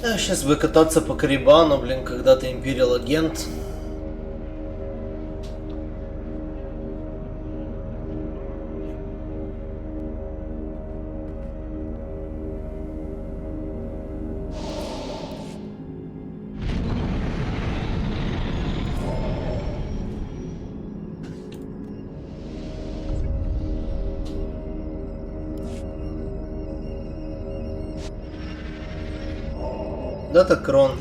Сейчас бы кататься по Коррибану, блин, когда ты Imperial агент. Да так Крон.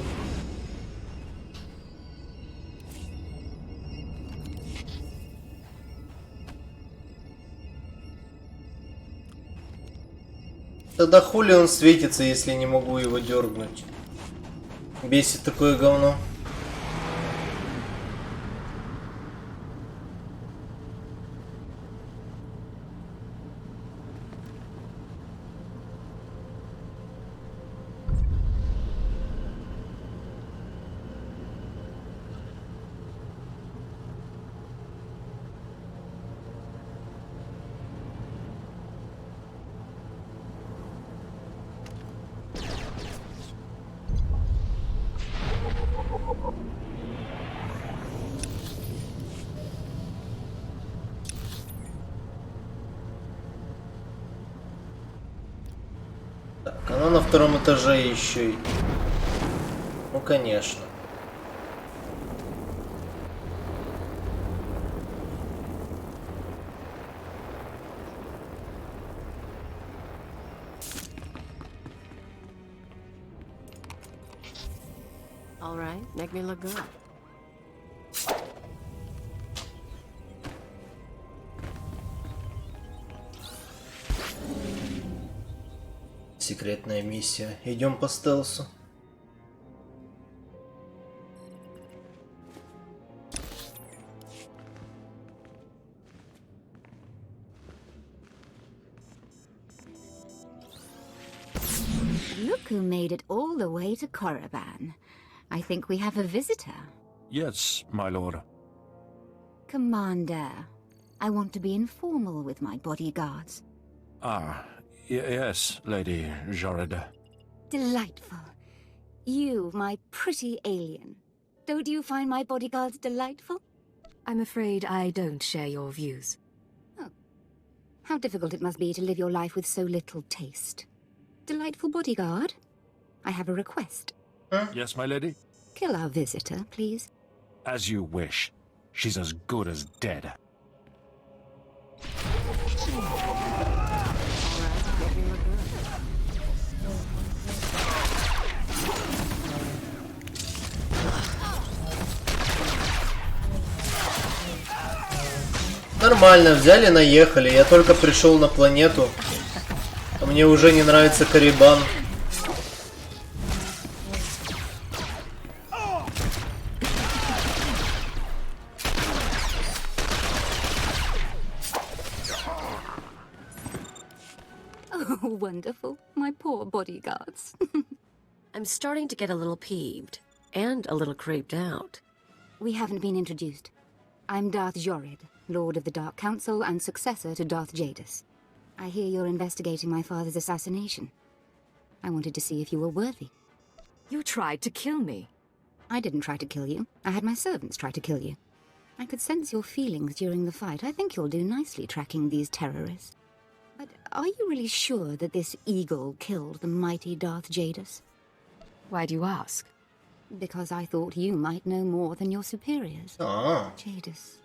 Тогда хули он светится, если не могу его дергнуть? Бесит такое говно. Так, она на втором этаже еще и... Ну, конечно. All right, make me look good. Секретная миссия. Идем по стелсу. Look who made it all the way to Korriban. I think we have a visitor. Yes, my lord. Commander, I want to be informal with my bodyguards. Ah, yes, Lady Jorid. Delightful. You, my pretty alien. Don't you find my bodyguards delightful? I'm afraid I don't share your views. Oh. How difficult it must be to live your life with so little taste. Delightful bodyguard, I have a request. Huh? Yes, my lady? Kill our visitor, please. As you wish. She's as good as dead. Нормально, взяли, наехали. Я только пришел на планету. А мне уже не нравится Коррибан. Oh, wonderful. My poor bodyguards. I'm starting to get a little peeved and a little creeped out. We haven't been introduced. I'm Darth Jorid, Lord of the Dark Council and successor to Darth Jadis. I hear you're investigating my father's assassination. I wanted to see if you were worthy. You tried to kill me. I didn't try to kill you. I had my servants try to kill you. I could sense your feelings during the fight. I think you'll do nicely tracking these terrorists. But are you really sure that this eagle killed the mighty Darth Jadis? Why do you ask? Because I thought you might know more than your superiors. Ah. Jadis.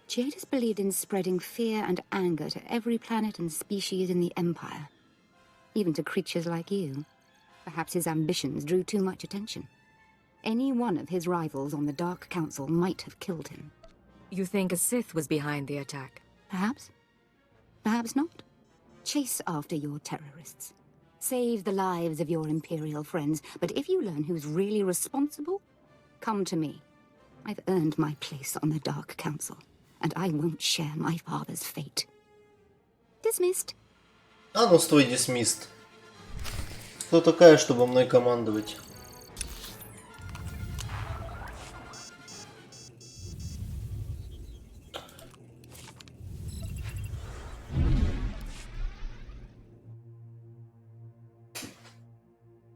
Jadis believed in spreading fear and anger to every planet and species in the Empire. Even to creatures like you. Perhaps his ambitions drew too much attention. Any one of his rivals on the Dark Council might have killed him. You think a Sith was behind the attack? Perhaps. Perhaps not. Chase after your terrorists. Save the lives of your Imperial friends. But if you learn who's really responsible, come to me. I've earned my place on the Dark Council. And I won't share my father's fate. Dismissed. А ну стой, dismissed. Кто такая, чтобы мной командовать?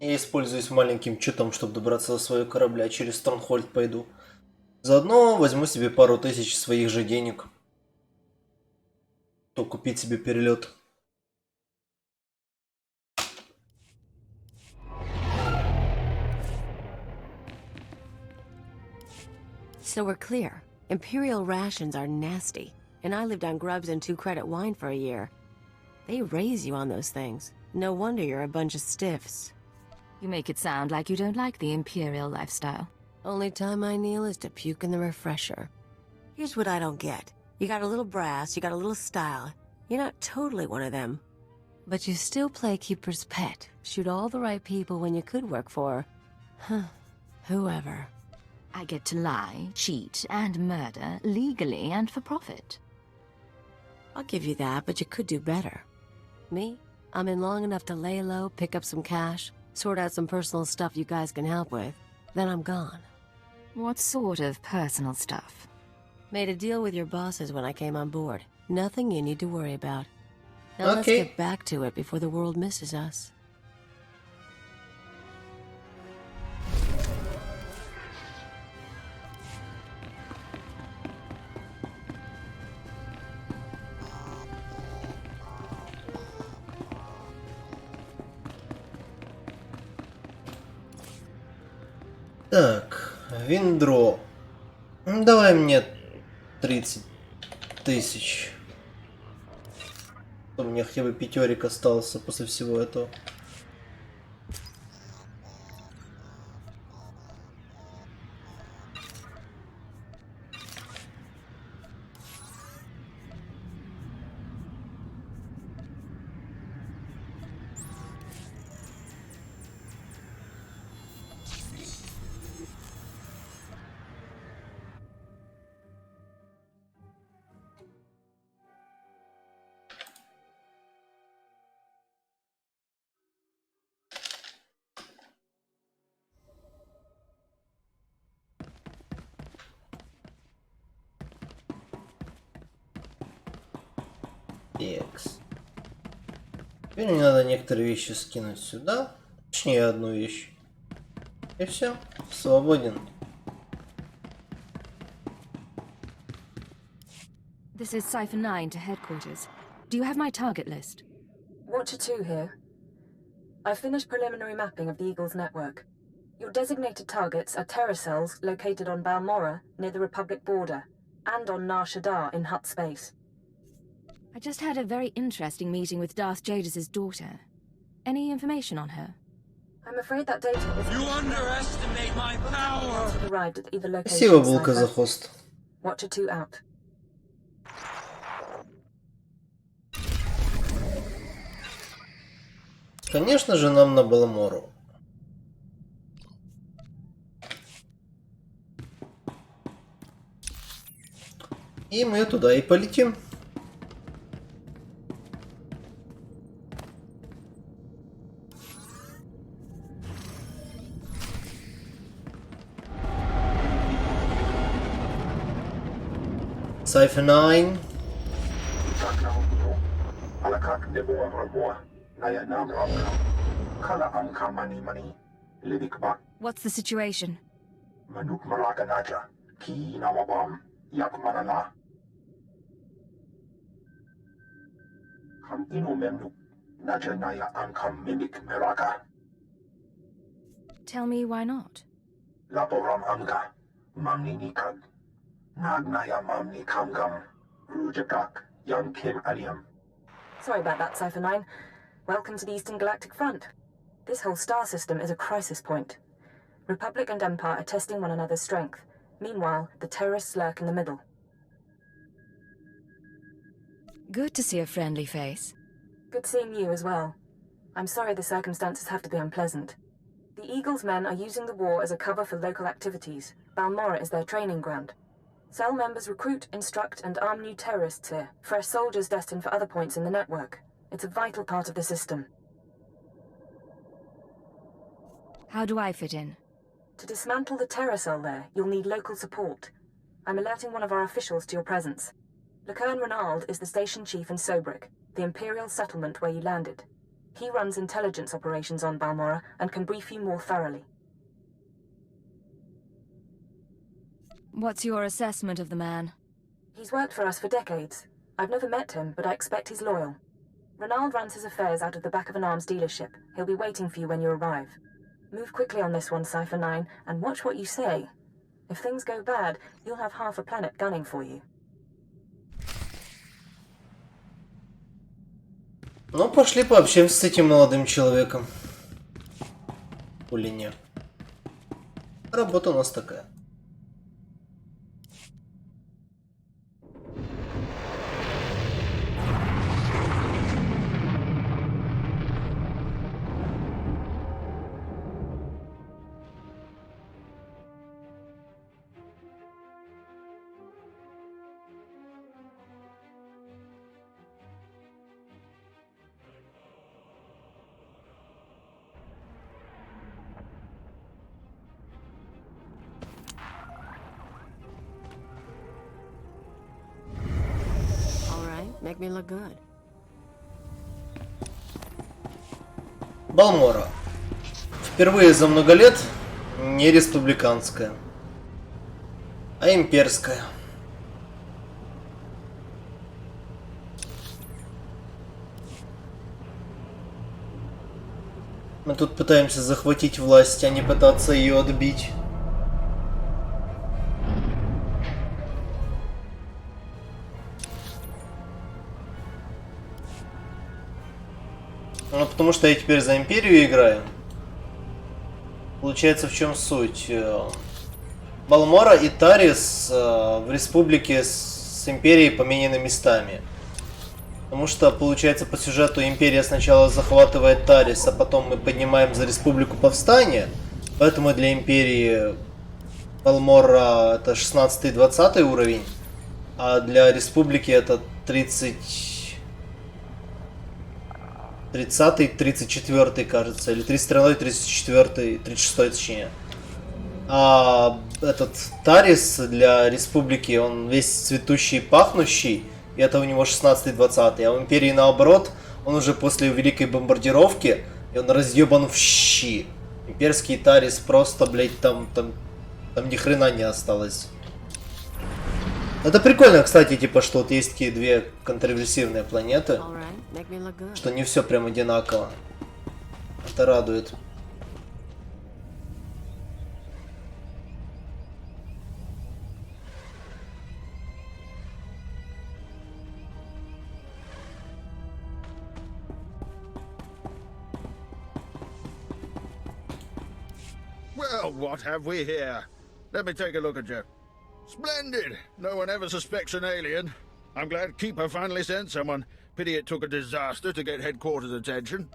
Я используюсь маленьким чутом, чтобы добраться до своего корабля. Через Стронхольд пойду. Заодно возьму себе пару тысяч своих же денег. То купить себе перелет. So we're clear. Imperial rations are nasty, and I lived on grubs and 2-credit wine for a year. They raise you on those things. No wonder you're a bunch of stiffs. You make it sound like you don't like the Imperial lifestyle. Only time I kneel is to puke in the refresher. Here's what I don't get. You got a little brass, you got a little style. You're not totally one of them. But you still play keeper's pet. Shoot all the right people when you could work for... whoever. I get to lie, cheat, and murder legally and for profit. I'll give you that, but you could do better. Me? I'm in long enough to lay low, pick up some cash, sort out some personal stuff you guys can help with. Then I'm gone. What sort of personal stuff? Made a deal with your bosses when I came on board. Nothing you need to worry about. Now let's Okay. get back to it before the world misses us. Так, виндро. Давай мне 30 тысяч. У меня хотя бы пятерик остался после всего этого. Текс. Теперь мне надо некоторые вещи скинуть сюда. Точнее, одну вещь. И все. Свободен. This is Cipher 9 to headquarters. Do you have my target list? Watcher 2 here. I've finished preliminary mapping of the Eagle's network. Your designated targets are terror cells located on Balmorra near the Republic border, and on Nar Shaddaa in Hutt space. I just had a very interesting meeting with Darth Jadis' daughter. Any information on her? I'm afraid that data is... You underestimate my power! ...arrived at either location. Спасибо, Булка, за хост. Watcher 2 out. Конечно же, нам на Балмору. И мы туда и полетим. Cipher 9. What's the situation? Tell me why not? Sorry about that, Cipher 9. Welcome to the Eastern Galactic Front. This whole star system is a crisis point. Republic and Empire are testing one another's strength. Meanwhile, the terrorists lurk in the middle. Good to see a friendly face. Good seeing you as well. I'm sorry the circumstances have to be unpleasant. The Eagle's men are using the war as a cover for local activities. Balmorra is their training ground. Cell members recruit, instruct, and arm new terrorists here. Fresh soldiers destined for other points in the network. It's a vital part of the system. How do I fit in? To dismantle the terror cell there, you'll need local support. I'm alerting one of our officials to your presence. Lecurne Renald is the station chief in Sobrik, the Imperial settlement where you landed. He runs intelligence operations on Balmorra and can brief you more thoroughly. What's your assessment of the man? He's worked for us for decades. I've never met him, but I expect he's loyal. Ronald runs his affairs out of the back of an arms dealership. He'll be waiting for you when you arrive. Move quickly on this one, Cypher 9, and watch what you say. If things go bad, you'll have half a planet gunning for you. Ну, пошли пообщаемся с этим молодым человеком. Или нет. Работа у нас такая. Make me look good. Балморра. Впервые за много лет не республиканская, а имперская. Мы тут пытаемся захватить власть, а не пытаться ее отбить. Ну, потому что я теперь за Империю играю. Получается, в чем суть? Балморра и Тарис в республике с Империей поменены местами. Потому что, получается, по сюжету Империя сначала захватывает Тарис, а потом мы поднимаем за республику повстание. Поэтому для Империи Балморра это 16-20 уровень, а для республики это 30-34, кажется, или 32-й, 34-й, 36-й, точнее. А этот Тарис для республики, он весь цветущий, пахнущий, и это у него 16-20. А в Империи наоборот, он уже после великой бомбардировки, и он разъебан в щи. Имперский Тарис просто, блять, там ни хрена не осталось. Это прикольно, кстати, типа, что вот есть такие две контроверсивные планеты, что не все прям одинаково. Это радует. Well, what have we here? Let me take a look at you. Splendid! No one ever suspects an alien. I'm glad Keeper finally sent someone. Pity it took a disaster to get headquarters attention.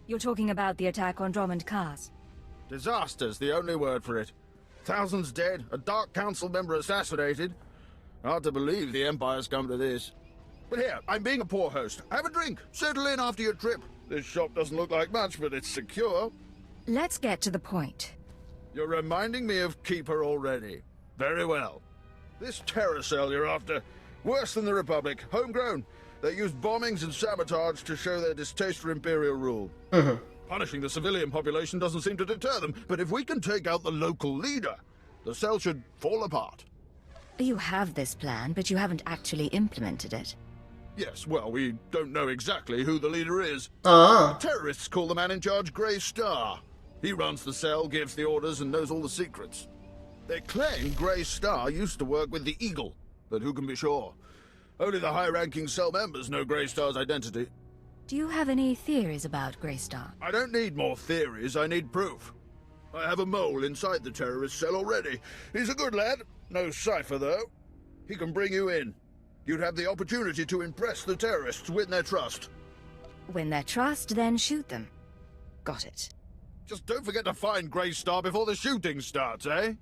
You're talking about the attack on Drummond Cars. Disaster's the only word for it. Thousands dead, a Dark Council member assassinated. Hard to believe the Empire's come to this. But here, I'm being a poor host. Have a drink. Settle in after your trip. This shop doesn't look like much, but it's secure. Let's get to the point. You're reminding me of Keeper already. Very well. This terror cell you're after, worse than the Republic, homegrown. They use bombings and sabotage to show their distaste for Imperial rule. Punishing the civilian population doesn't seem to deter them, but if we can take out the local leader, the cell should fall apart. You have this plan, but you haven't actually implemented it. Yes, well, we don't know exactly who the leader is. А, The terrorists call the man in charge Grey Star. He runs the cell, gives the orders, and knows all the secrets. They claim Grey Star used to work with the Eagle, but who can be sure? Only the high-ranking cell members know Grey Star's identity. Do you have any theories about Grey Star? I don't need more theories, I need proof. I have a mole inside the terrorist cell already. He's a good lad, no cipher though. He can bring you in. You'd have the opportunity to impress the terrorists, win their trust. Win their trust, then shoot them. Got it. Just don't forget to find Grey Star before the shooting starts, eh?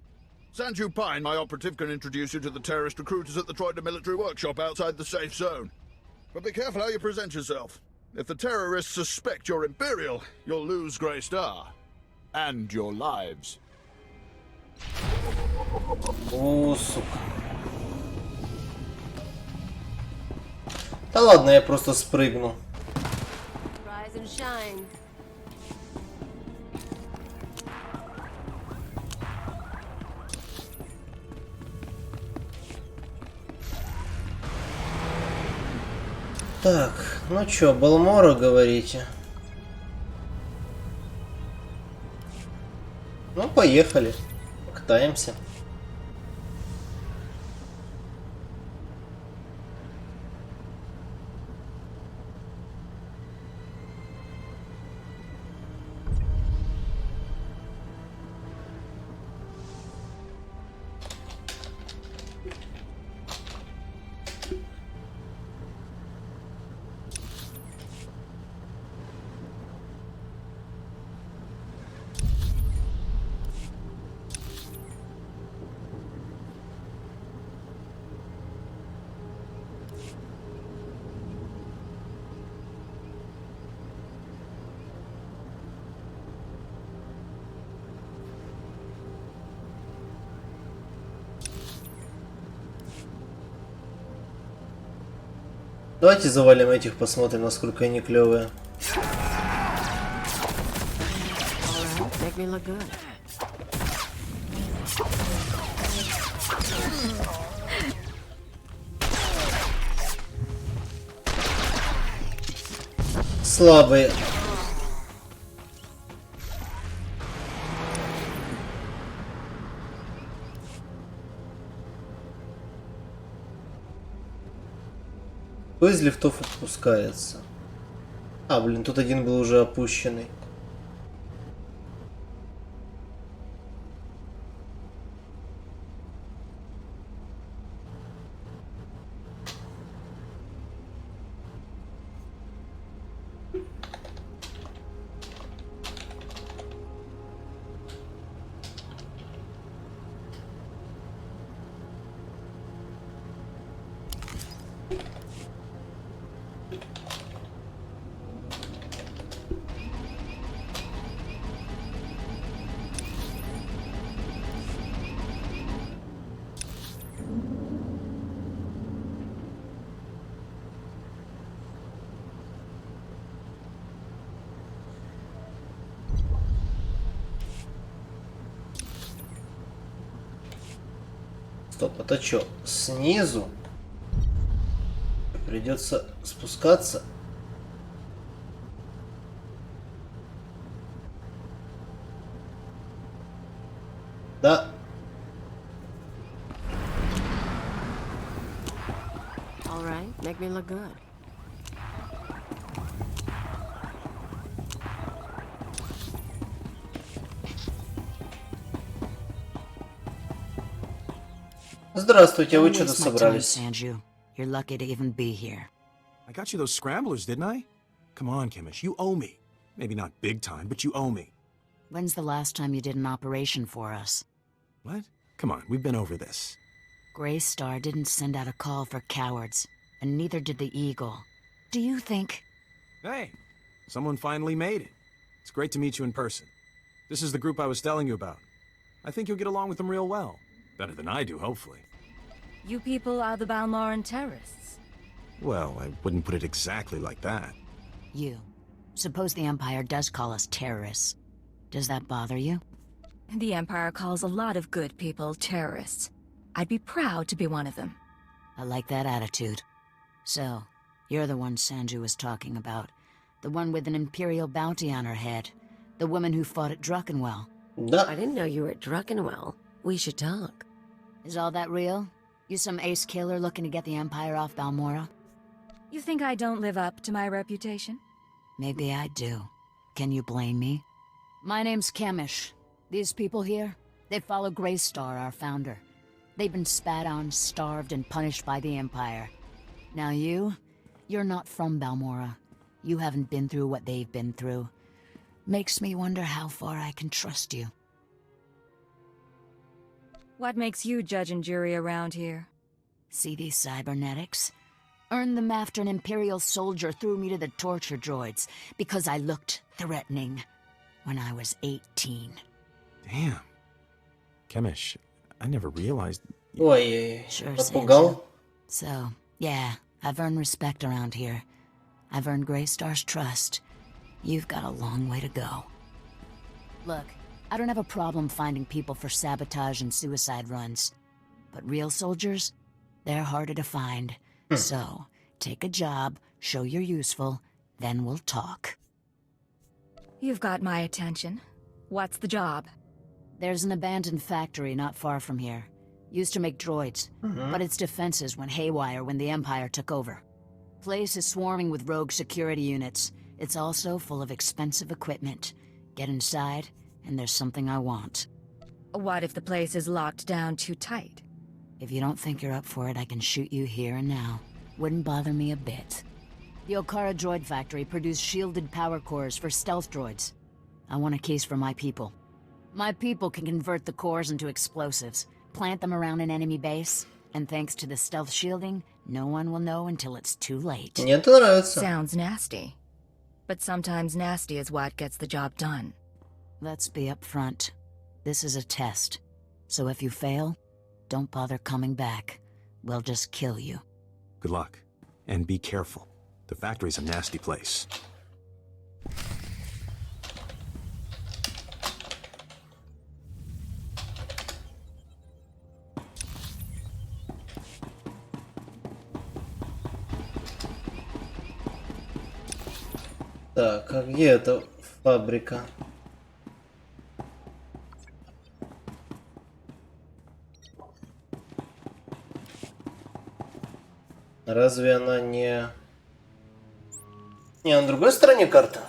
Sanju Pine, my operative, can introduce you to the terrorist recruiters at the Troida military workshop outside the safe zone. But be careful how you present yourself. If the terrorists suspect you're Imperial, you'll lose Grey Star. And your lives. о, сука. Да ладно, я просто спрыгну. Rise and and shine. Так, ну чё, Балморра, говорите? Ну, поехали. Катаемся. Давайте завалим этих, посмотрим, насколько они клевые. Make me look good. Слабые. Кто из лифтов опускается? А, блин, тут один был уже опущенный. Стоп, это что? Снизу? Придется спускаться. Да. All right, make me look good. Здравствуйте, вы Don't что-то waste my time, собрались? Sanju. You're lucky to even be here. I got you those scramblers, didn't I? Come on, Kimish, you owe me. Maybe not big time, but you owe me. When's the last time you did an operation for us? What? Come on, we've been over this. Grey Star didn't send out a call for cowards, and neither did the Eagle. Do you think... Hey, someone finally made it. It's great to meet you in person. This is the group I was telling you about. I think you'll get along with them real well. Better than I do, hopefully. You people are the Balmorran terrorists. Well, I wouldn't put it exactly like that. You. Suppose the Empire does call us terrorists. Does that bother you? The Empire calls a lot of good people terrorists. I'd be proud to be one of them. I like that attitude. So, you're the one Sanju was talking about. The one with an Imperial bounty on her head. The woman who fought at Druckenwell. Да. I didn't know you were at Druckenwell. We should talk. Is all that real? You some ace killer looking to get the Empire off Balmorra? You think I don't live up to my reputation? Maybe I do. Can you blame me? My name's Kemish. These people here, they follow Grey Star, our founder. They've been spat on, starved, and punished by the Empire. Now you're not from Balmorra. You haven't been through what they've been through. Makes me wonder how far I can trust you. What makes you judge and jury around here? See these cybernetics? Earned them after an Imperial soldier threw me to the torture droids because I looked threatening when I was 18. Damn. Kemish, I never realized... Ой, Sure, напугал. Sanju. So, yeah, I've earned respect around here. I've earned Grey Star's trust. you've got a long way to go. Look, I don't have a problem finding people for sabotage and suicide runs. But real soldiers, they're harder to find. So, take a job, show you're useful, then we'll talk. You've got my attention. What's the job? There's an abandoned factory not far from here. Used to make droids, but its defenses went haywire when the Empire took over. Place is swarming with rogue security units. It's also full of expensive equipment. Get inside, and there's something I want. What if the place is locked down too tight? If you don't think you're up for it, I can shoot you here and now. Wouldn't bother me a bit. The Okara droid factory produced shielded power cores for stealth droids. I want a case for my people. My people can convert the cores into explosives, plant them around an enemy base, and thanks to the stealth shielding, no one will know until it's too late. Мне это нравится. Sounds nasty. But sometimes nasty is what gets the job done. Let's be upfront. This is a test. So if you fail, don't bother coming back. We'll just kill you. Good luck. And be careful. The factory's a nasty place. Так, а где эта фабрика? Разве она не... Не, на другой стороне карты?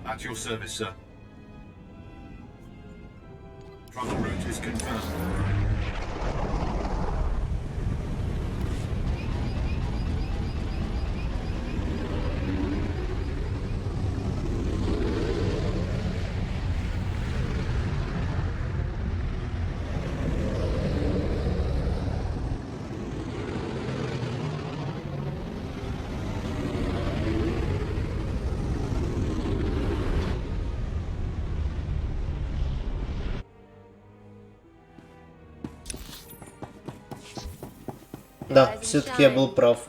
At your service, sir. Travel route is confirmed. Да, все-таки я был прав.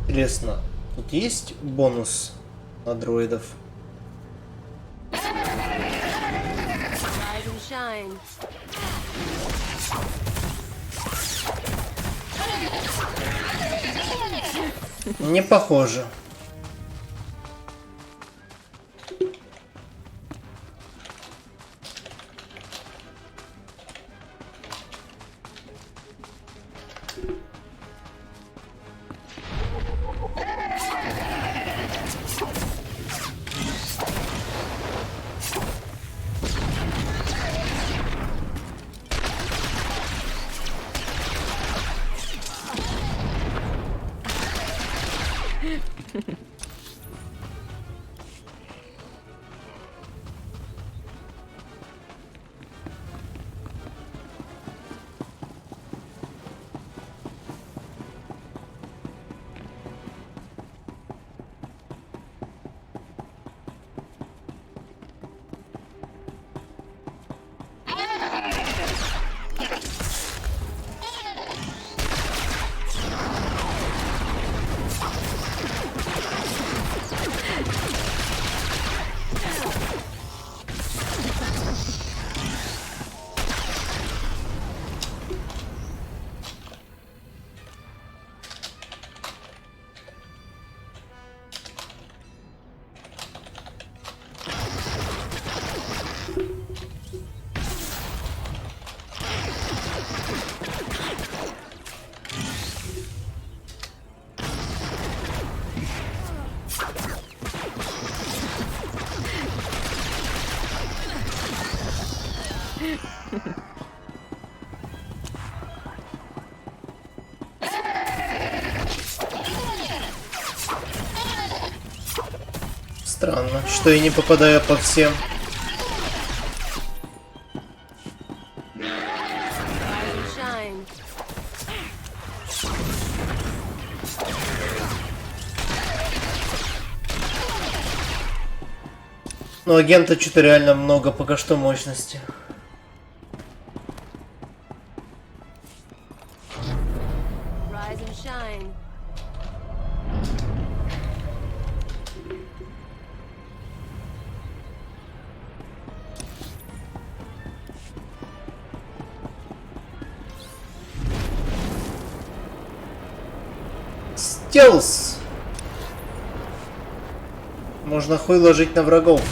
Интересно, тут есть бонус на дроидов? Не похоже. Странно, что я не попадаю по всем. Но агента что-то реально много пока что мощности. Стелс! Можно хуй ложить на врагов.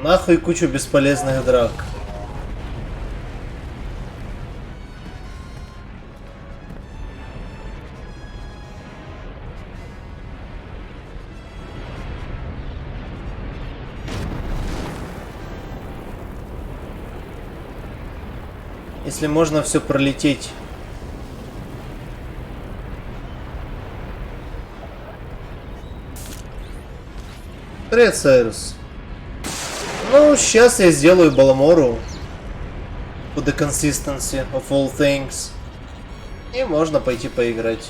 Нахуй кучу бесполезных драк. Если можно все пролететь. Привет, Сайрус. Ну, сейчас я сделаю Балморру. For the consistency of all things. И можно пойти поиграть.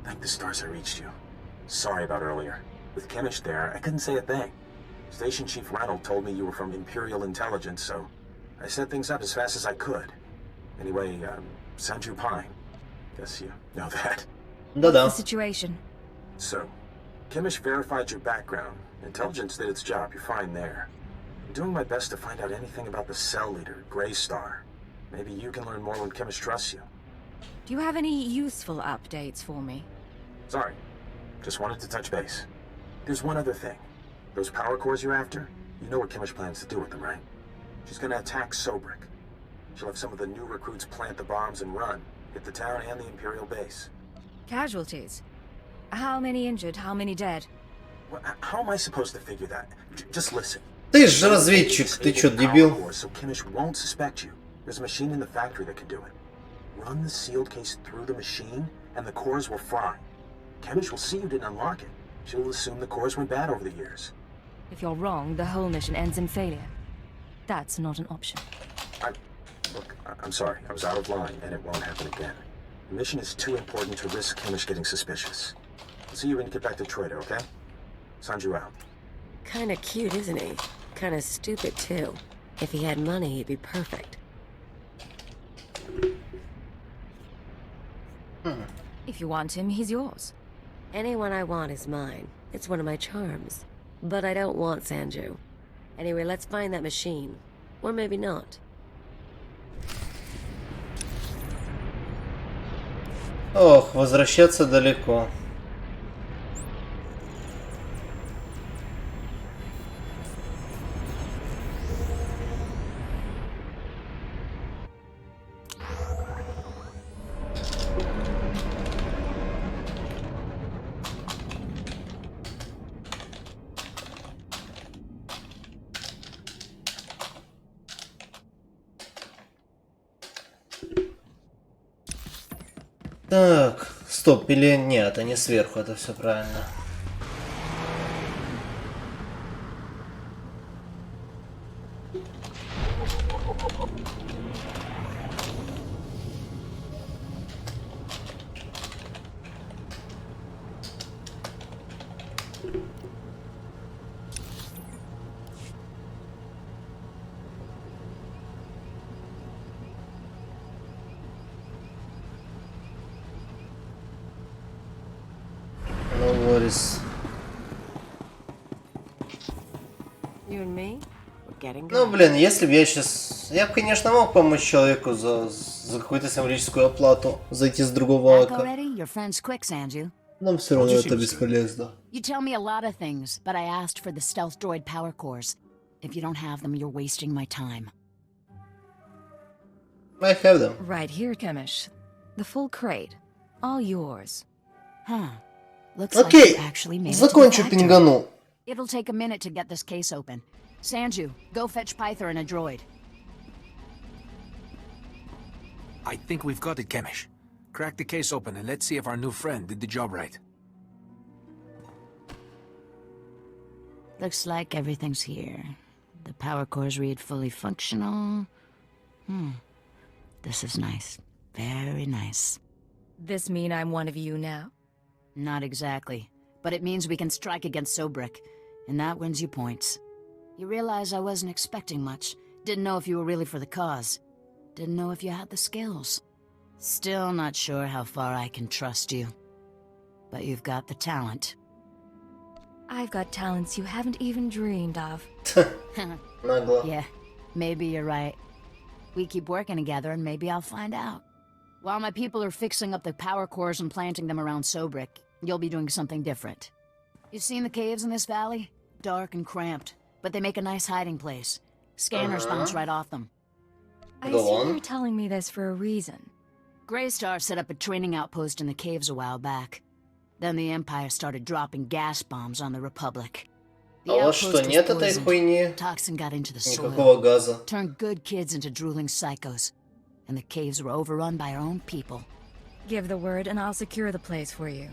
Thank the stars I reached you. Sorry about earlier. With Kimmich there, I couldn't say a thing. Station Chief Reynolds told me you were from Imperial Intelligence, so I set things up as fast as I could. Anyway, Sanju Pine. Guess you know that. What's the situation? So, Kimmich verified your background. Intelligence did its job. You're fine there. I'm doing my best to find out anything about the cell leader, Grey Star. Maybe you can learn more when Kimmich trusts you. Do you have any useful updates for me? Sorry. Just wanted to touch base. There's one other thing. Those power cores you're after, you know what Kimmich plans to do with them, right? She's gonna attack Sobrik. She'll have some of the new recruits plant the bombs and run, hit the town and the Imperial base. Casualties? How many injured, how many dead? Well, how am I supposed to figure that? Just listen. Ты же разведчик, ты чё, дебил? So Kimmich won't suspect you. There's a machine in the factory that can do it. Run the sealed case through the machine, and the cores will fry. Kimmich will see you didn't unlock it. She'll assume the cores went bad over the years. If you're wrong, the whole mission ends in failure. That's not an option. I'm sorry. I was out of line, and it won't happen again. The mission is too important to risk Kimmich getting suspicious. I'll see you when you get back to Troida, okay? Sanju out. Kinda cute, isn't he? Kinda stupid, too. If he had money, he'd be perfect. If you want him, he's yours. Anyone I want is mine. It's one of my charms. But I don't want Sanju. Anyway, let's find that machine. Or maybe not. Ох, возвращаться далеко. Так, стоп, или нет, они сверху, это все правильно. Тарис. Ну, блин, если бы я сейчас... Я бы, конечно, мог помочь человеку за какую-то символическую оплату зайти с другого ака. Но все равно это бесполезно. You tell me a lot of things, but I asked for the stealth droid power cores. If you don't have them, you're wasting my time. I have them. Right here, Kemish. The full crate. All yours. Huh. Looks like Окей, you actually made it to the закончу factory. пингану. It'll take a minute to get this case open. Sanju, go fetch Pythor and a droid. I think we've got it, Kemish. Crack the case open and let's see if our new friend did the job right. Looks like everything's here. The power cores read fully functional. This is nice. Very nice. This mean I'm one of you now? Not exactly. But it means we can strike against Sobrik. And that wins you points. You realize I wasn't expecting much. Didn't know if you were really for the cause. Didn't know if you had the skills. Still not sure how far I can trust you. But you've got the talent. I've got talents you haven't even dreamed of. Yeah, maybe you're right. We keep working together and maybe I'll find out. While my people are fixing up the power cores and planting them around Sobrik, you'll be doing something different. You seen the caves in this valley? Dark and cramped, but they make a nice hiding place. Scanners bounce right off them. I assume you're telling me this for a reason. Greystar set up a training outpost in the caves a while back. Then the Empire started dropping gas bombs on the Republic. А у вас что, нет этой хуйни? Toxin got into the Никакого газа. Turned good kids into drooling psychos. And the caves were overrun by our own people. Give the word and I'll secure the place for you.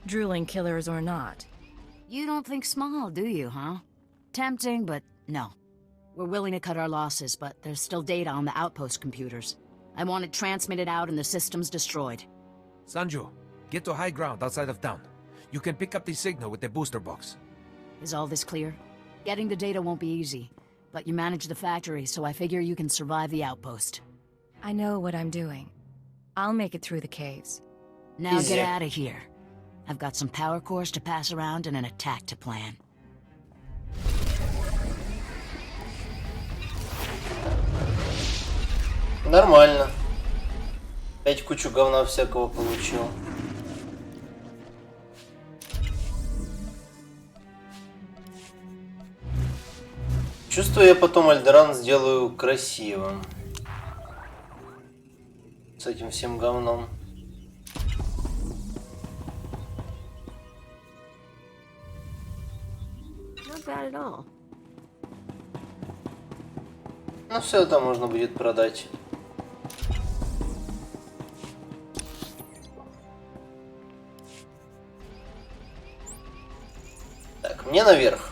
Drooling killers or not. You don't think small, do you, huh? Tempting, but no. We're willing to cut our losses, but there's still data on the outpost computers. I want it transmitted out and the systems destroyed. Sanju, get to high ground outside of town. You can pick up the signal with the booster box. Is all this clear? Getting the data won't be easy, but you manage the factory, so I figure you can survive the outpost. I know what I'm doing. I'll make it through the caves. Now get out of here. I've got some power cores to pass around and an attack to plan. Нормально. Опять кучу говна всякого получил. Чувствую, я потом Альдеран сделаю красивым. С этим всем говном. Not bad at all. Ну все это можно будет продать. Так, мне наверх.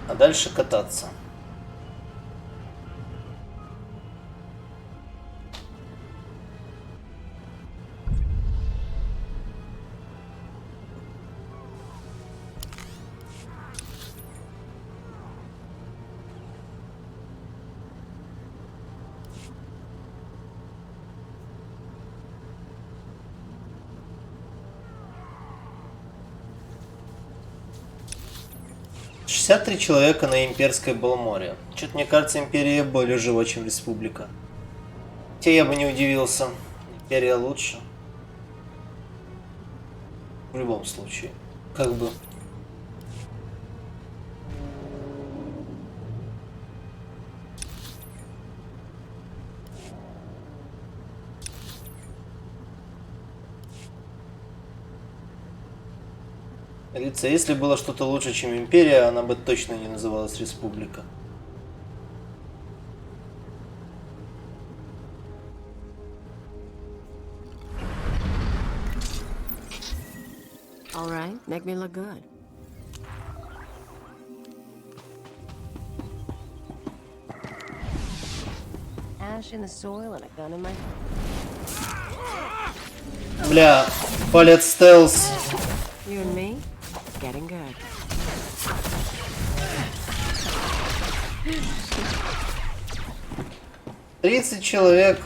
А дальше кататься. $63 человека на имперской Балморре. Что-то мне кажется, Империя более жива, чем Республика. Хотя я бы не удивился. Империя лучше. В любом случае. Как бы. Лица, если было что-то лучше, чем Империя, она бы точно не называлась Республика. All right, make me look good. Ash in the soil and a gun in my hand. Бля, палец стелс. You and me, getting good. «30 человек».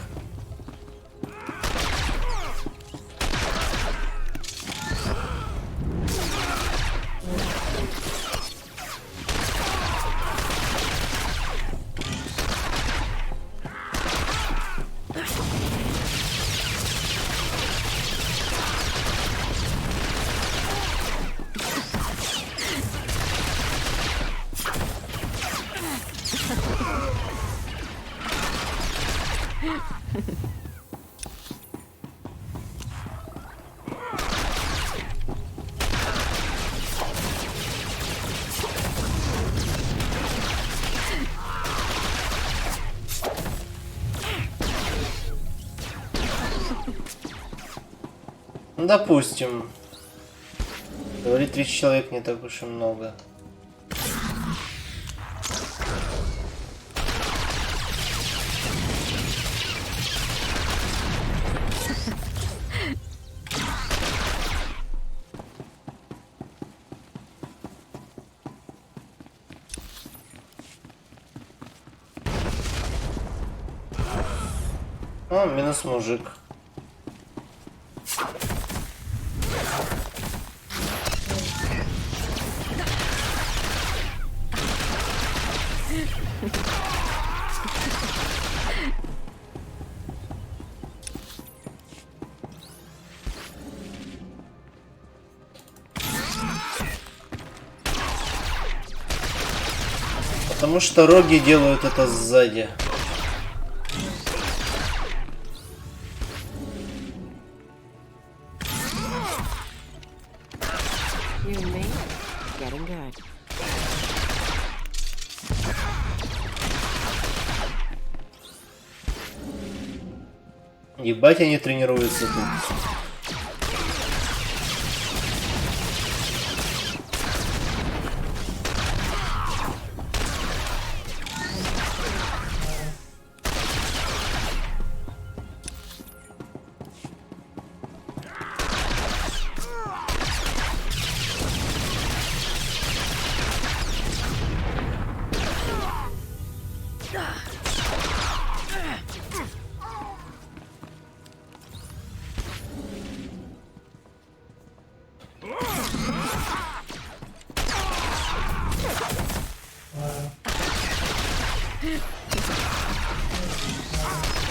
Допустим. Говорит, 30 человек не так уж и много. О, минус мужик. Потому что роги делают это сзади. Ебать, они тренируются тут.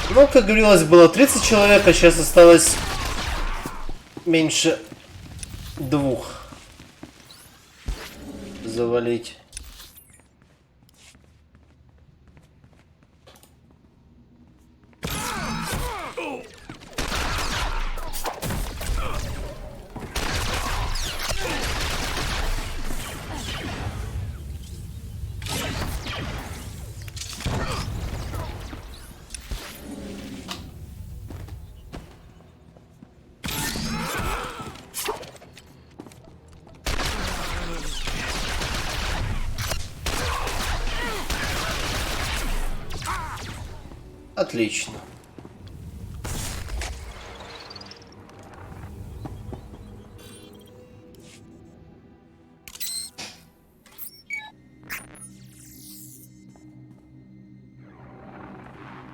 Ну, как говорилось, было 30 человек, а сейчас осталось меньше 2 завалить. Отлично.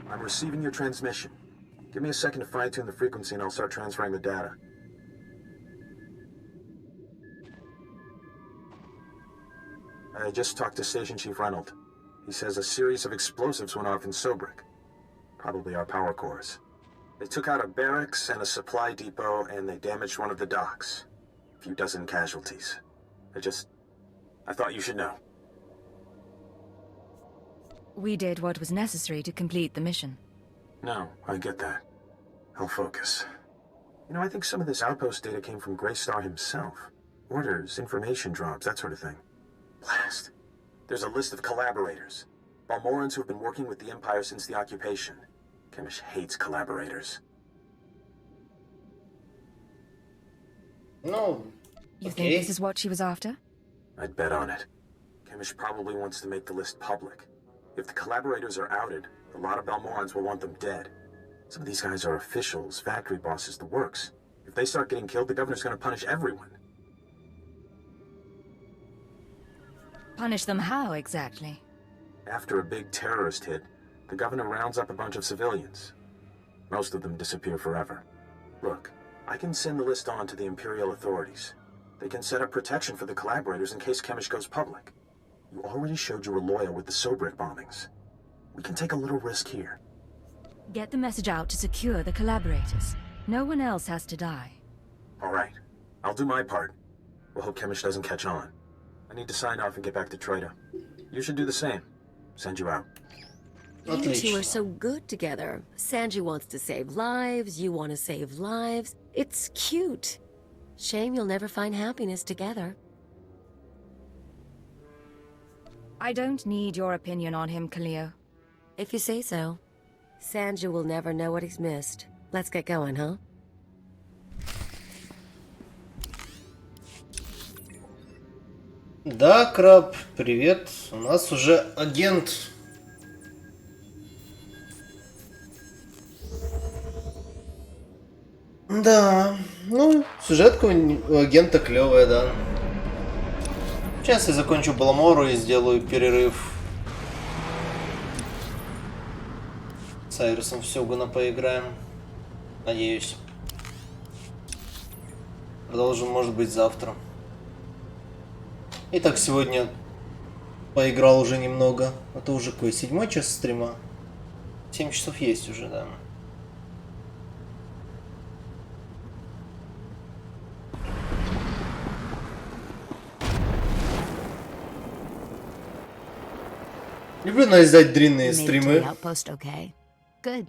I'm receiving your transmission. Give me a second to fine-tune the frequency and I'll start transferring the data. I just talked to Station Chief Reynolds. He says a series of explosives went off in Sobrik. Probably our power cores. They took out a barracks and a supply depot and they damaged one of the docks. A few dozen casualties. I thought you should know. We did what was necessary to complete the mission. No, I get that. I'll focus. You know, I think some of this outpost data came from Greystar himself. Orders, information drops, that sort of thing. Blast. There's a list of collaborators. Balmorrans who've been working with the Empire since the occupation. Kemish hates collaborators. No. You think this is what she was after? I'd bet on it. Kemish probably wants to make the list public. If the collaborators are outed, a lot of Balmorrans will want them dead. Some of these guys are officials, factory bosses, the works. If they start getting killed, the governor's gonna punish everyone. Punish them how, exactly? After a big terrorist hit, the governor rounds up a bunch of civilians. Most of them disappear forever. Look, I can send the list on to the Imperial authorities. They can set up protection for the collaborators in case Chemish goes public. You already showed you were loyal with the Sobrik bombings. We can take a little risk here. Get the message out to secure the collaborators. No one else has to die. All right. I'll do my part. We'll hope Chemish doesn't catch on. I need to sign off and get back to Troida. You should do the same. Send you out. You two are so good together. Sanji wants to save lives, you want to save lives. It's cute. Shame you'll never find happiness together. I don't need your opinion on him, Cleo. If you say so. Sanji will never know what he's missed. Let's get going, huh? Да, Краб, привет. У нас уже агент. Да, ну, сюжетка у агента клевая, да. Сейчас я закончу Балморру и сделаю перерыв. С Айрисом в Сёгуна поиграем. Надеюсь. Продолжим, может быть, завтра. Итак, сегодня поиграл уже немного. Это уже какой? 7-й час стрима? 7 часов есть уже, да. Люблю наездать длинные стримы. Outpost okay? Good.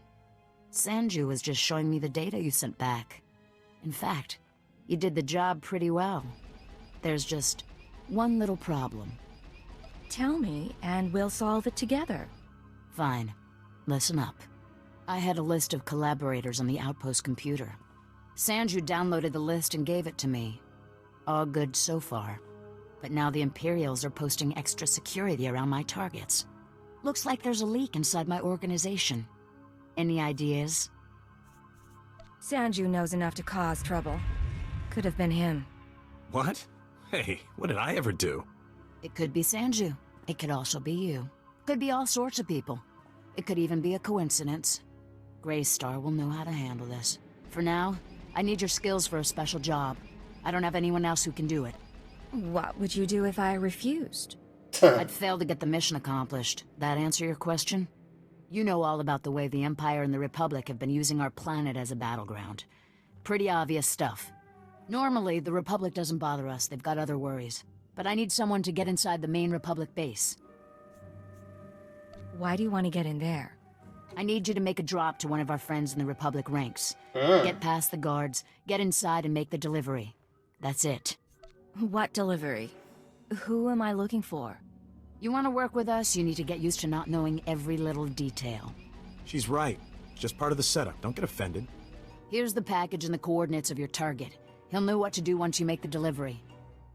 Sanju was just showing me the data you sent back. In fact, you did the job pretty well. There's just one little problem. Tell me, and we'll solve it together. Fine. Listen up. I had a list of collaborators on the Outpost computer. Sanju downloaded the list and gave it to me. All good so far. But now the Imperials are posting extra security around my targets. Looks like there's a leak inside my organization. Any ideas? Sanju knows enough to cause trouble. Could have been him. What? Hey, what did I ever do? It could be Sanju. It could also be you. Could be all sorts of people. It could even be a coincidence. Greystar will know how to handle this. For now, I need your skills for a special job. I don't have anyone else who can do it. What would you do if I refused? I'd fail to get the mission accomplished. That answer your question? You know all about the way the Empire and the Republic have been using our planet as a battleground. Pretty obvious stuff. Normally, the Republic doesn't bother us. They've got other worries. But I need someone to get inside the main Republic base. Why do you want to get in there? I need you to make a drop to one of our friends in the Republic ranks. Get past the guards, get inside and make the delivery. That's it. What delivery? Who am I looking for? You want to work with us, you need to get used to not knowing every little detail. She's right. It's just part of the setup. Don't get offended. Here's the package and the coordinates of your target. He'll know what to do once you make the delivery.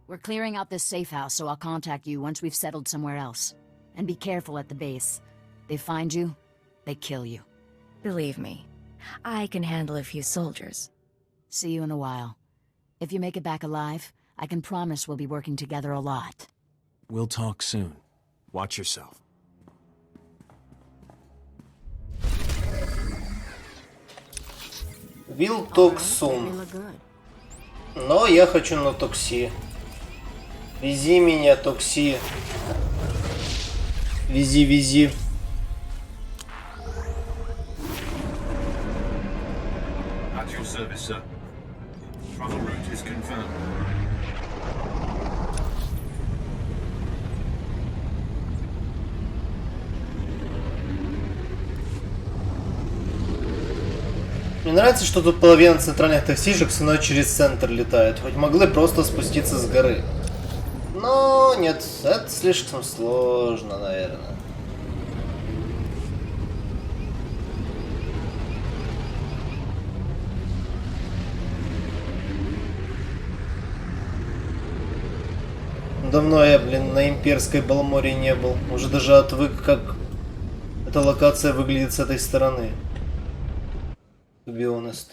We're clearing out this safe house, so I'll contact you once we've settled somewhere else. And be careful at the base. They find you, they kill you. Believe me, I can handle a few soldiers. See you in a while. If you make it back alive, I can promise we'll be working together a lot. We'll talk soon. Watch yourself. Will talk soon. Но я хочу на Токси. Вези меня, Токси. Вези, вези. At your service, sir. Travel route is confirmed. Мне нравится, что тут половина центральных таксишек со мной через центр летает. Хоть могли просто спуститься с горы. Но нет, это слишком сложно, наверное. Давно я, блин, на имперской Балморре не был. Уже даже отвык, как эта локация выглядит с этой стороны. To be honest.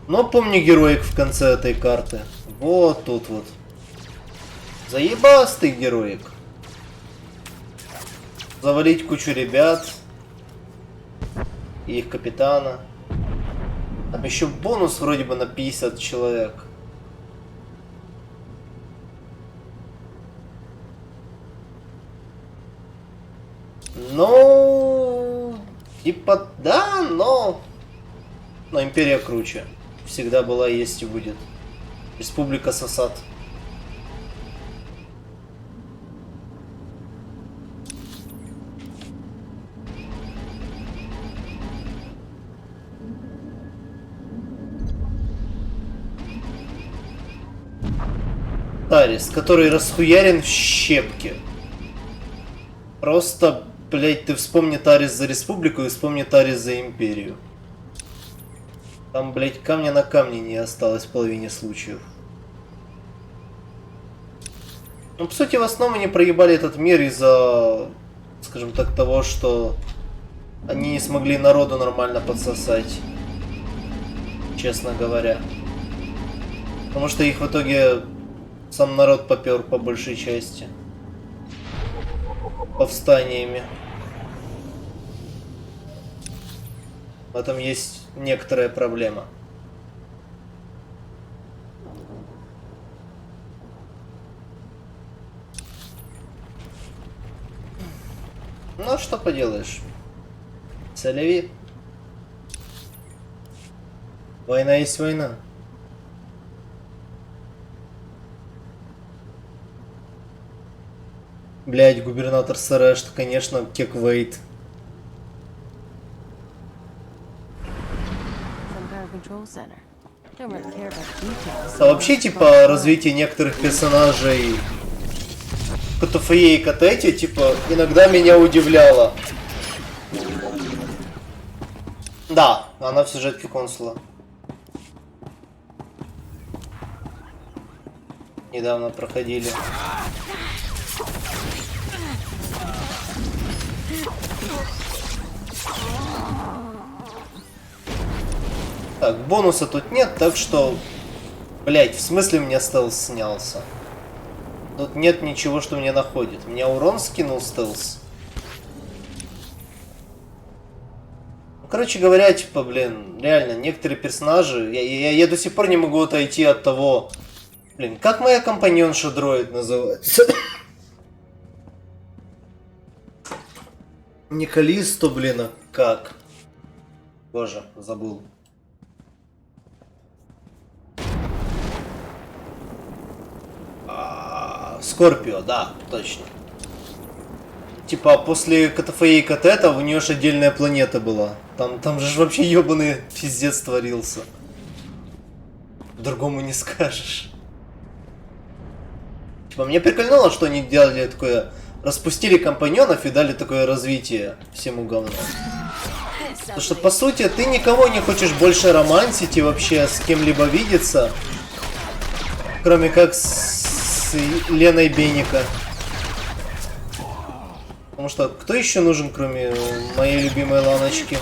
Но помню героик в конце этой карты. Вот тут вот. Заебастый героик. Завалить кучу ребят. И их капитана. Там еще бонус вроде бы на 50 человек. Ну, типа, да, но Империя круче. Всегда была, есть и будет. Республика сосад. Тарис, который расхуярен в щепки. Просто, блять, ты вспомни Тарис за Республику и вспомни Тарис за Империю. Там, блять, камня на камне не осталось в половине случаев. Ну, по сути, в основном они проебали этот мир из-за, скажем так, того, что они не смогли народу нормально подсосать. Честно говоря. Потому что их в итоге сам народ попер по большей части. Повстаниями. В этом есть некоторая проблема. Ну, а что поделаешь? Целеви. Война есть война. Блять, губернатор Сэрэшт, конечно, Кеквейт. А вообще, типа, развитие некоторых персонажей КТФЕ и КТЭТи, типа, иногда меня удивляло. Да, она в сюжетке консула. Недавно проходили. Так, бонуса тут нет, так что... Блять, в смысле у меня стелс снялся? Тут нет ничего, что меня находит. Меня урон скинул стелс. Ну, короче говоря, типа, блин, реально, некоторые персонажи... Я до сих пор не могу отойти от того... Блин, как моя компаньонша дроид называется? Не Калисто, блин, а как? Боже, забыл. Скорпио, да, точно. Типа, после КТФЕ и КТЭТа у нее же отдельная планета была. Там же вообще ебаный пиздец творился. Другому не скажешь. Типа, мне прикольнуло, что они делали такое... Распустили компаньонов и дали такое развитие всему говну. Потому что, по сути, ты никого не хочешь больше романсить и вообще с кем-либо видеться. Кроме как с Леной Бенника. Потому что кто еще нужен, кроме моей любимой Ланочки?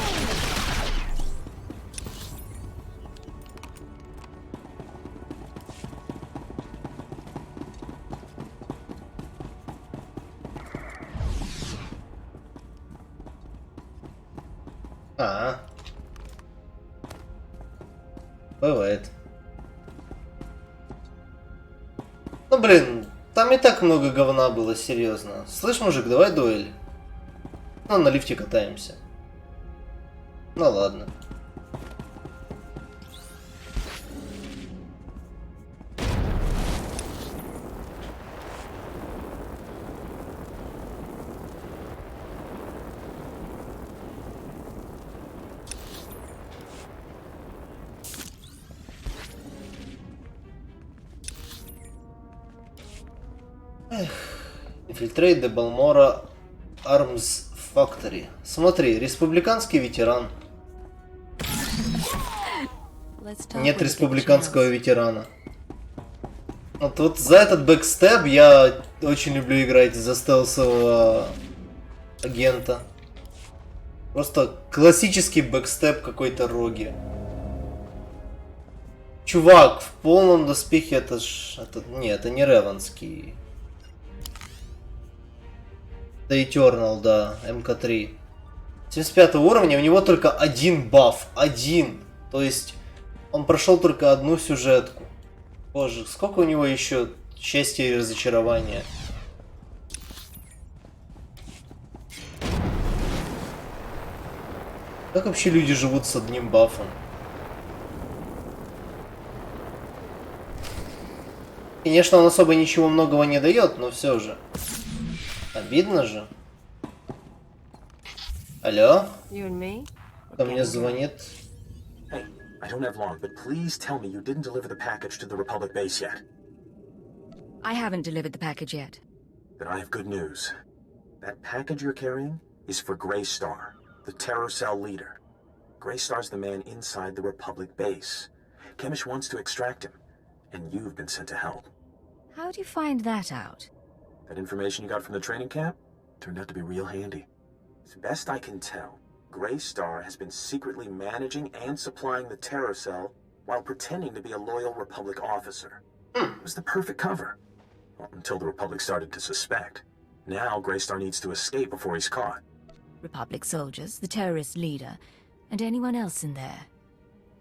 Бывает. Ну блин, там и так много говна было, серьезно. Слышь, мужик, давай дуэль. Ну, на лифте катаемся. Ну ладно. Infiltrate the Balmorra Arms Factory. Смотри, республиканский ветеран. Нет республиканского ветерана. Вот за этот бэкстеп я очень люблю играть за стелсового агента. Просто классический бэкстеп какой-то роги. Чувак, в полном доспехе это ж... Нет, это не Реванский. Это Eternal, да, МК3. 75 уровня, у него только один баф. Один. То есть он прошел только одну сюжетку. Боже, сколько у него еще счастья и разочарования. Как вообще люди живут с одним бафом? Конечно, он особо ничего многого не дает, но все же. Обидно же. Алло? Кто мне звонит? Hey, I don't have long, but please tell me you didn't deliver the package to the Republic base yet. I haven't delivered the package yet. Then I have good news. That package you're carrying is for Greystar, the Terror Cell leader. Greystar's the man inside the Republic base. Kemish wants to extract him, and you've been sent to help. How do you find that out? That information you got from the training camp turned out to be real handy. As best I can tell, Greystar has been secretly managing and supplying the Terror Cell while pretending to be a loyal Republic officer. It was the perfect cover. Well, until the Republic started to suspect. Now Greystar needs to escape before he's caught. Republic soldiers, the terrorist leader, and anyone else in there.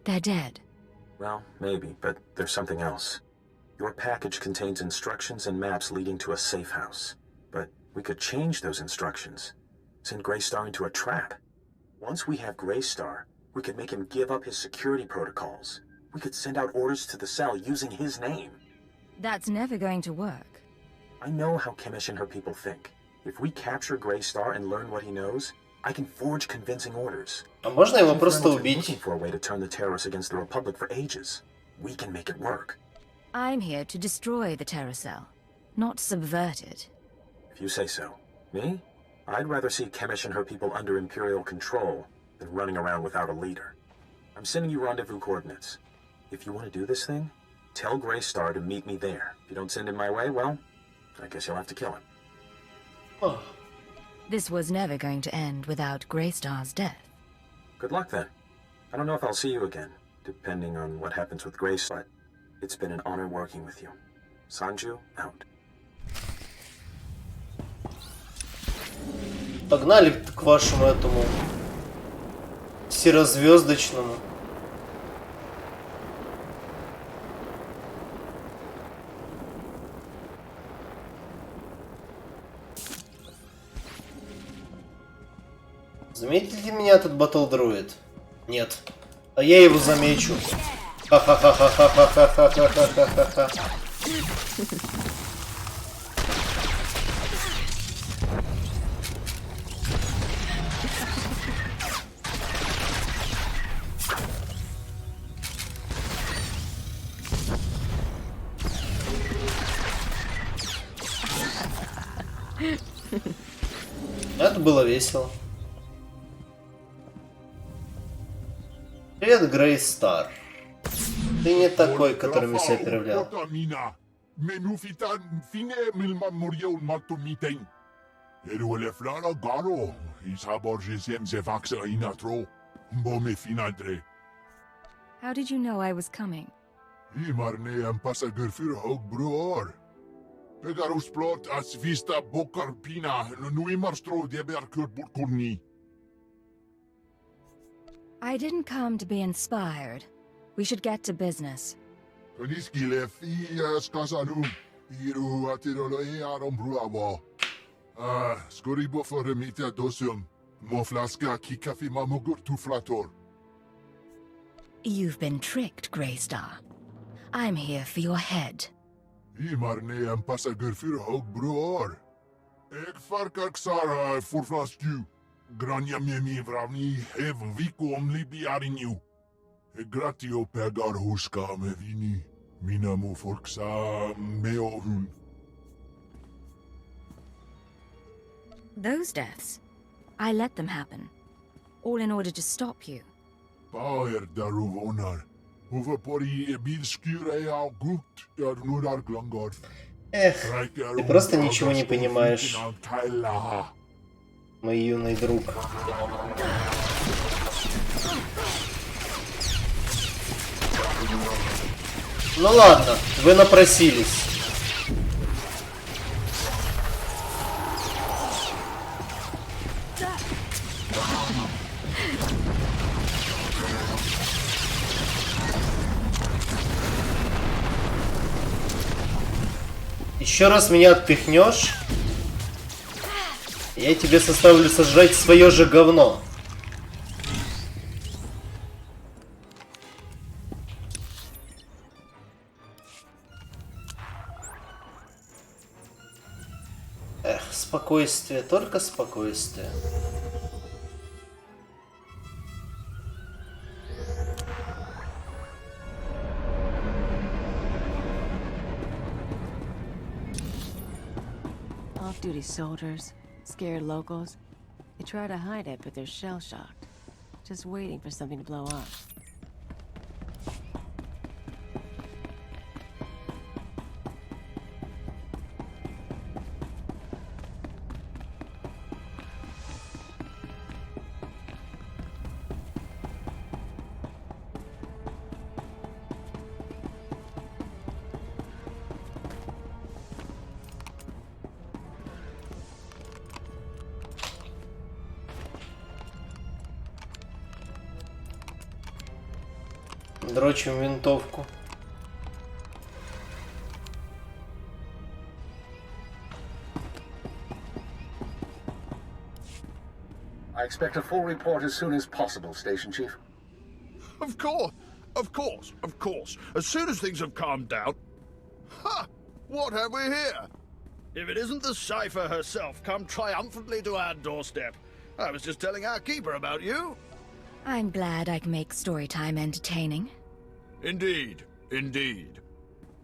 They're dead. Well, maybe, but there's something else. Your package contains instructions and maps leading to a safe house. But we could change those instructions. Send Greystar into a trap. Once we have Greystar, we could make him give up his security protocols. We could send out orders to the cell using his name. That's never going to work. I know how Kemish and her people think. If we capture Greystar and learn what he knows, I can forge convincing orders. А можно его Chief просто Reynolds been убить? looking for a way to turn the terrorists against the Republic for ages. We can make it work. I'm here to destroy the terror cell, not subvert it. If you say so. Me? I'd rather see Kemish and her people under Imperial control than running around without a leader. I'm sending you rendezvous coordinates. If you want to do this thing, tell Greystar to meet me there. If you don't send him my way, well, I guess you'll have to kill him. Oh. This was never going to end without Greystar's death. Good luck then. I don't know if I'll see you again, depending on what happens with Greystar. It's been an honor working with you. Sanju, out. Погнали к вашему этому серозвездочному. Заметит ли меня этот батл-друид? Нет. А я его замечу. Ха-ха-ха-ха-ха-ха-ха-ха-ха-ха-ха. Это было весело. Привет, Грейстар. Ты не такой, которым я себя проявлял. How did you know I was coming? I didn't come to be inspired. We should get to business. You've been tricked, Greystar. I'm here for your head. Those deaths, I let them happen. All in order to stop you. Эх, ты просто ничего не понимаешь, мой юный друг. Ну ладно, вы напросились. Еще раз меня отпихнешь, я тебе составлю сожрать свое же говно. Эх, спокойствие, только спокойствие. Off-duty soldiers, scared locals. They try to hide it, but they're shell-shocked. Just waiting for something to blow up. Дрочим винтовку. I expect a full report as soon as possible, Station Chief. Of course, of course, of course. As soon as things have calmed down. Ha! What have we here? If it isn't the Cypher herself come triumphantly to our doorstep. I was just telling our keeper about you. I'm glad I can make storytime entertaining. Indeed, indeed.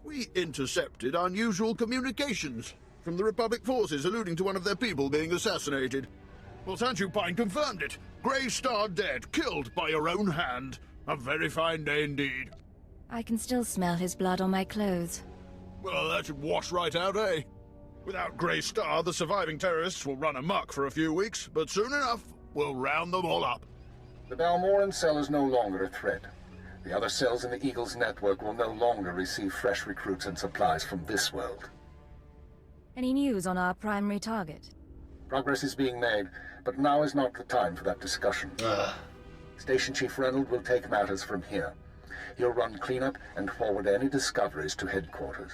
We intercepted unusual communications from the Republic forces alluding to one of their people being assassinated. Well, Sanchu Pine confirmed it. Grey Star dead, killed by your own hand. A very fine day indeed. I can still smell his blood on my clothes. Well, that should wash right out, eh? Without Grey Star, the surviving terrorists will run amok for a few weeks, but soon enough, we'll round them all up. The Balmorran cell is no longer a threat. The other cells in the Eagle's network will no longer receive fresh recruits and supplies from this world. Any news on our primary target? Progress is being made, but now is not the time for that discussion. Station Chief Reynolds will take matters from here. He'll run cleanup and forward any discoveries to headquarters.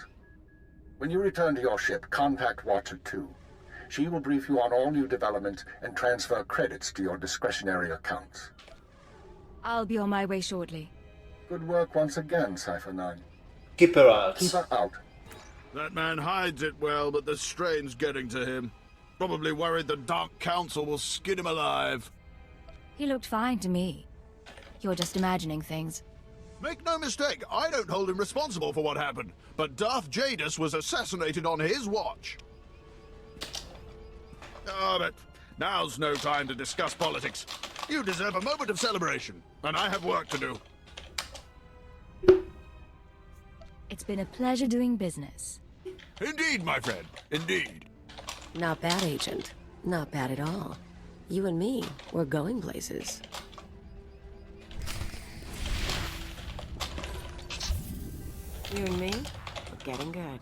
When you return to your ship, contact Watcher 2. She will brief you on all new developments and transfer credits to your discretionary accounts. I'll be on my way shortly. Good work once again, Cypher 9. Keep her out. Keep her out. That man hides it well, but the strain's getting to him. Probably worried the Dark Council will skin him alive. He looked fine to me. You're just imagining things. Make no mistake, I don't hold him responsible for what happened, but Darth Jadis was assassinated on his watch. Oh, but now's no time to discuss politics. You deserve a moment of celebration, and I have work to do. It's been a pleasure doing business. Indeed, my friend, indeed. Not bad, Agent. Not bad at all. You and me, we're going places. You and me, we're getting good.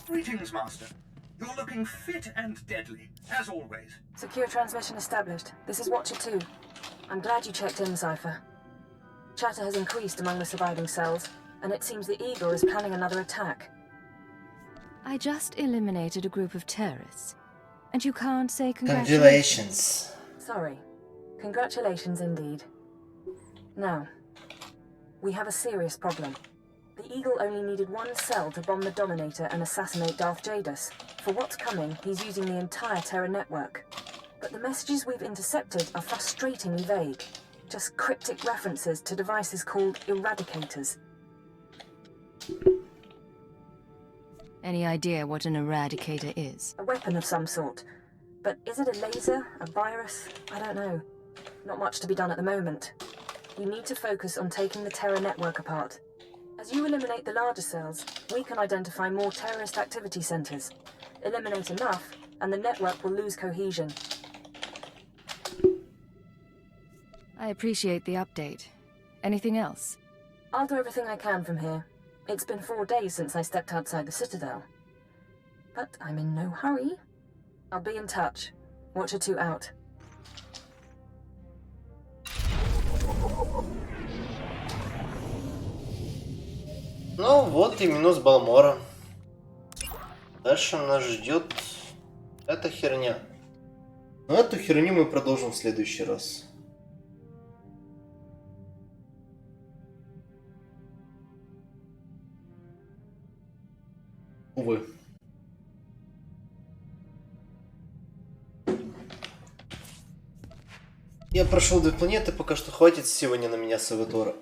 Greetings, Master. You're looking fit and deadly, as always. Secure transmission established. This is Watcher 2. I'm glad you checked in, Cypher. Chatter has increased among the surviving cells, and it seems the Eagle is planning another attack. I just eliminated a group of terrorists. And you can't say Congratulations. Sorry. Congratulations indeed. Now, we have a serious problem. The Eagle only needed one cell to bomb the Dominator and assassinate Darth Jadus. For what's coming, he's using the entire Terra network. But the messages we've intercepted are frustratingly vague. Just cryptic references to devices called eradicators. Any idea what an eradicator is? A weapon of some sort. But is it a laser? A virus? I don't know. Not much to be done at the moment. We need to focus on taking the Terra network apart. As you eliminate the larger cells, we can identify more terrorist activity centers. Eliminate enough, and the network will lose cohesion. I appreciate the update. Anything else? I'll do everything I can from here. It's been 4 days since I stepped outside the Citadel. But I'm in no hurry. I'll be in touch. Watcher 2 out. Ну вот и минус Балмора. Дальше нас ждет эта херня. Но эту херню мы продолжим в следующий раз. Увы. Я прошел 2 планеты, пока что хватит сегодня на меня Саватора.